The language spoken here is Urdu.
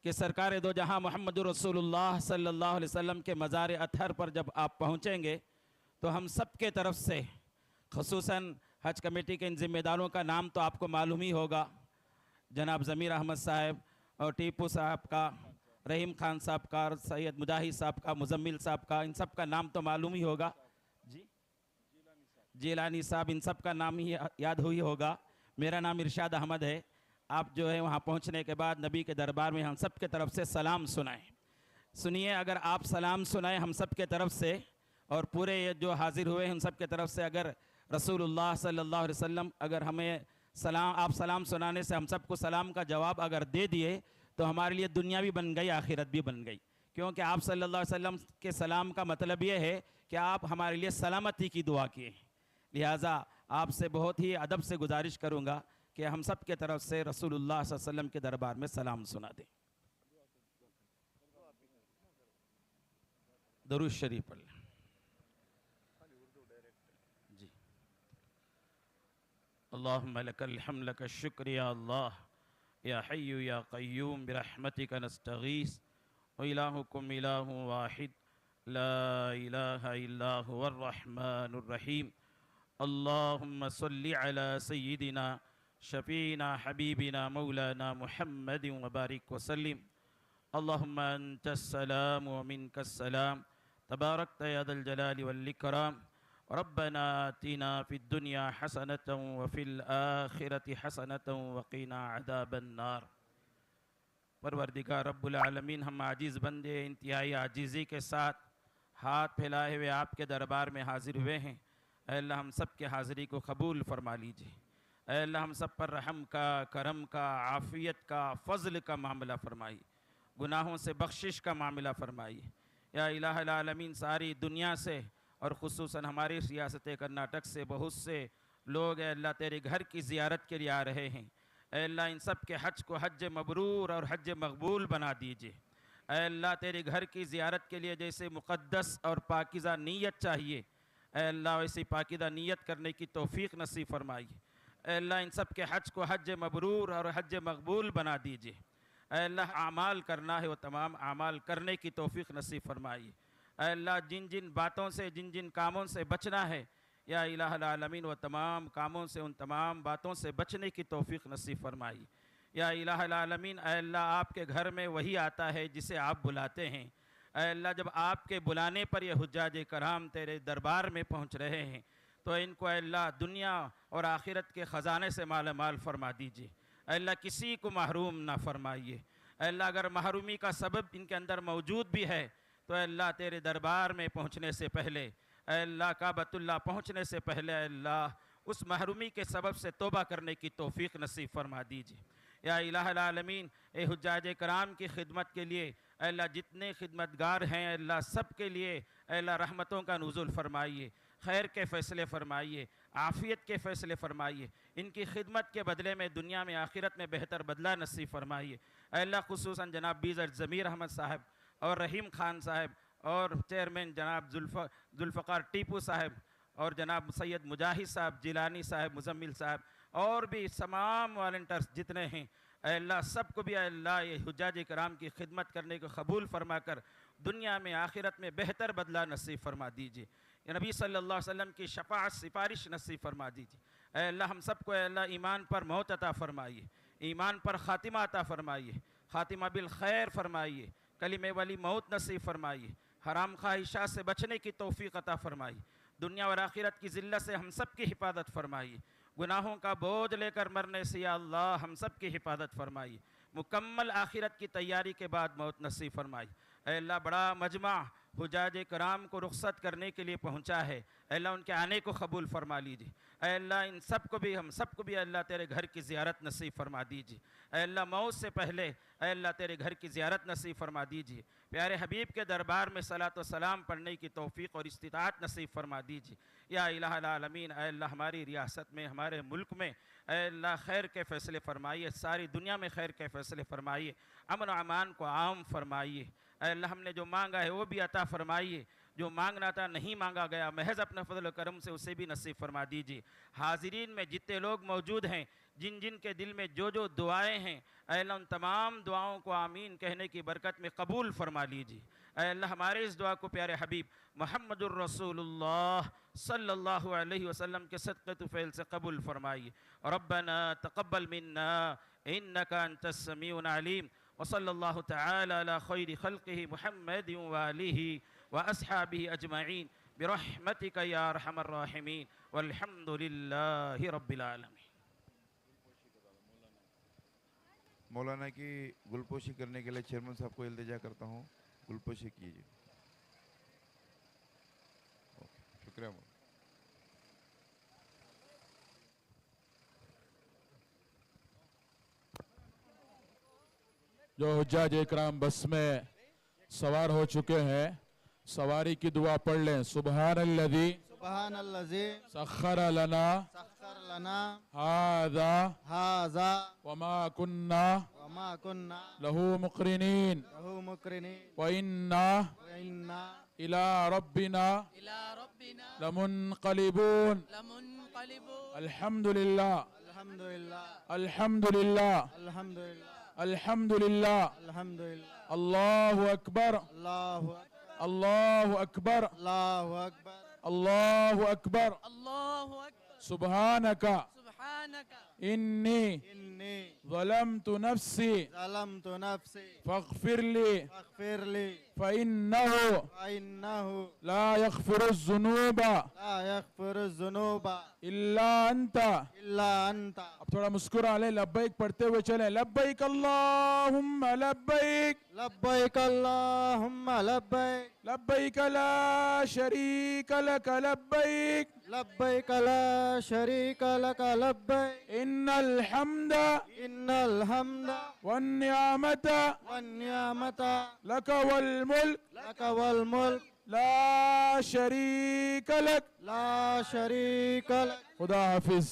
کہ سرکار دو جہاں محمد رسول اللہ صلی اللہ علیہ وسلم کے مزار اطہر پر جب آپ پہنچیں گے تو ہم سب کے طرف سے، خصوصاً حج کمیٹی کے ان ذمہ داروں کا نام تو آپ کو معلوم ہی ہوگا، جناب ضمیر احمد صاحب اور ٹیپو صاحب کا، رحیم خان صاحب کا، سید مجاہد صاحب کا، مزمل صاحب کا، ان سب کا نام تو معلوم ہی ہوگا، جی جیلانی صاحب، ان سب کا نام ہی یاد ہوئی ہوگا۔ میرا نام ارشاد احمد ہے۔ آپ جو ہے وہاں پہنچنے کے بعد نبی کے دربار میں ہم سب کے طرف سے سلام سنائیں۔ سنیے، اگر آپ سلام سنائیں ہم سب کے طرف سے، اور پورے یہ جو حاضر ہوئے ہیں ان سب کے طرف سے، اگر رسول اللہ صلی اللہ علیہ وسلم اگر ہمیں آپ سلام سنانے سے ہم سب کو سلام کا جواب اگر دے دیے تو ہمارے لیے دنیا بھی بن گئی، آخرت بھی بن گئی، کیونکہ آپ صلی اللہ علیہ وسلم کے سلام کا مطلب یہ ہے کہ آپ ہمارے لیے سلامتی کی دعا کیے ہیں۔ لہٰذا آپ سے بہت ہی ادب سے گزارش کروں گا کہ ہم سب کے طرف سے رسول اللہ صلی اللہ علیہ وسلم کے دربار میں سلام سنا دیں۔ درود شریف پڑھ لیں۔ جی، اللہم لک الحمد لک الشکر یا اللہ، یا حی یا قیوم برحمتک نستغیث، وإلہکم الہ واحد لا الہ الا هو الرحمن الرحیم، اللہم صلی علی سیدنا شفینا حبیبنا مولانا محمد وبارک وسلم، اللہم انت السلام ومنک السلام، تبارکت یا ذا الجلال والاکرام، ربنا آتنا فی الدنیا حسنة وفی الآخرة حسنة وقنا عذاب النار۔ پروردگار رب العالمین، ہم عاجز بندے انتہائی عاجزی کے ساتھ ہاتھ پھیلائے ہوئے آپ کے دربار میں حاضر ہوئے ہیں۔ اے اللہ ہم سب کے حاضری کو قبول فرما لیجئے۔ اے اللہ ہم سب پر رحم کا، کرم کا، عافیت کا، فضل کا معاملہ فرمائیے، گناہوں سے بخشش کا معاملہ فرمائیے۔ یا الہ العالمین، ساری دنیا سے اور خصوصاً ہماری ریاست کرناٹک سے بہت سے لوگ اے اللہ تیرے گھر کی زیارت کے لیے آ رہے ہیں۔ اے اللہ ان سب کے حج کو حج مبرور اور حج مقبول بنا دیجئے۔ اے اللہ تیرے گھر کی زیارت کے لیے جیسے مقدس اور پاکیزہ نیت چاہیے، اے اللہ ویسی پاکیزہ نیت کرنے کی توفیق نصیب فرمائیے۔ اے اللہ ان سب کے حج کو حج مبرور اور حج مقبول بنا دیجئے۔ اے اللہ اعمال کرنا ہے وہ تمام اعمال کرنے کی توفیق نصیب فرمائیے۔ اے اللہ جن جن باتوں سے، جن جن کاموں سے بچنا ہے، یا الہ العالمین وہ تمام کاموں سے، ان تمام باتوں سے بچنے کی توفیق نصیب فرمائیے۔ یا الہ العالمین، اے اللہ آپ کے گھر میں وہی آتا ہے جسے آپ بلاتے ہیں۔ اے اللہ جب آپ کے بلانے پر یہ حجاج کرام تیرے دربار میں پہنچ رہے ہیں تو ان کو اے اللہ دنیا اور آخرت کے خزانے سے مالا مال فرما دیجئے۔ اے اللہ کسی کو محروم نہ فرمائیے۔ اے اللہ اگر محرومی کا سبب ان کے اندر موجود بھی ہے تو اے اللہ تیرے دربار میں پہنچنے سے پہلے، اے اللہ کعبۃ اللہ پہنچنے سے پہلے، اے اللہ اس محرومی کے سبب سے توبہ کرنے کی توفیق نصیب فرما دیجئے۔ یا الہ العالمین، اے حجاج کرام کی خدمت کے لیے اے اللہ جتنے خدمتگار ہیں، اے اللہ سب کے لیے اے اللہ رحمتوں کا نزول فرمائیے، خیر کے فیصلے فرمائیے، عافیت کے فیصلے فرمائیے، ان کی خدمت کے بدلے میں دنیا میں آخرت میں بہتر بدلہ نصیب فرمائیے۔ اے اللہ خصوصاً جناب بیزر ضمیر احمد صاحب اور رحیم خان صاحب اور چیئرمین جناب ذوالفقار ٹیپو صاحب اور جناب سید مجاہد صاحب، جیلانی صاحب، مزمل صاحب اور بھی تمام والنٹرز جتنے ہیں، اے اللہ سب کو بھی اے اللہ یہ حجاج کرام کی خدمت کرنے کو قبول فرما کر دنیا میں آخرت میں بہتر بدلہ نصیب فرما دیجئے۔ یا نبی صلی اللہ علیہ وسلم کی شفاعت سفارش نصیب فرما دیجئے۔ اے اللہ ہم سب کو اے اللہ ایمان پر موت عطا فرمائیے، ایمان پر خاتمہ عطا فرمائیے، خاتمہ بالخیر فرمائیے، کلمہ والی موت نصیب فرمائیے، حرام خواہشات سے بچنے کی توفیق عطا فرمائیے، دنیا اور آخرت کی ذلت سے ہم سب کی حفاظت فرمائیے، گناہوں کا بوجھ لے کر مرنے سے یا اللہ ہم سب کی حفاظت فرمائیے، مکمل آخرت کی تیاری کے بعد موت نصیب فرمائیے۔ اے اللہ بڑا مجمع حجاج کرام کو رخصت کرنے کے لیے پہنچا ہے، اے اللہ ان کے آنے کو قبول فرما لیجئے۔ اے اللہ ان سب کو بھی، ہم سب کو بھی اے اللہ تیرے گھر کی زیارت نصیب فرما دیجئے۔ اے اللہ موت سے پہلے اے اللہ تیرے گھر کی زیارت نصیب فرما دیجئے۔ پیارے حبیب کے دربار میں صلاۃ و سلام پڑھنے کی توفیق اور استطاعت نصیب فرما دیجئے۔ یا الہ العالمین، اے اللہ ہماری ریاست میں، ہمارے ملک میں اے اللہ خیر کے فیصلے فرمائیے، ساری دنیا میں خیر کے فیصلے فرمائیے، امن و امان کو عام فرمائیے۔ اے اللہ ہم نے جو مانگا ہے وہ بھی عطا فرمائیے، جو مانگنا تھا نہیں مانگا گیا محض اپنے فضل و کرم سے اسے بھی نصیب فرما دیجئے۔ حاضرین میں جتنے لوگ موجود ہیں جن جن کے دل میں جو جو دعائیں ہیں اے اللہ ان تمام دعاؤں کو آمین کہنے کی برکت میں قبول فرما لیجیے۔ اے اللہ ہمارے اس دعا کو پیارے حبیب محمد الرسول اللہ صلی اللہ علیہ وسلم کے صدقے طفیل سے قبول فرمائیے۔ ربنا تقبل منا انکا انت السمیع العلیم، وصلی اللہ تعالی علی خیر خلقہ محمد وآلہ واصحابہ اجمعین برحمتک یا ارحم الراحمین، والحمد للہ رب العالمین۔ مولانا کی گلپوشی کرنے کے لیے چیئرمین صاحب کو التجا کرتا ہوں، گلپوشی کیجیے۔ شکریہ مولانا۔ جو حجاج اکرام بس میں سوار ہو چکے ہیں سواری کی دعا پڑھ لیں۔ سبحان الذی سبحان الذی سخر لنا سخر لنا هذا وما كنا له مقرنين وإنا إلى ربنا لمنقلبون۔ الحمد لله الحمد لله الحمد لله الله أكبر الله أكبر الله أكبر سبحانك إني ظلمت نفسي فاغفر لي فإنه لا يغفر الذنوب إلا أنت۔ اب تھوڑا مسکرا لیں، لبیک پڑھتے ہوئے چلیں۔ لبیک اللہم لبیک لبیک اللہم لبیک لبیک لا شریک لک لبیک لبیک لا شریک لک لبیک ان الحمد والنعمت والنعمت لک والملک لک والملک لا شریک لک۔ لا شریک لک۔ خدا حافظ۔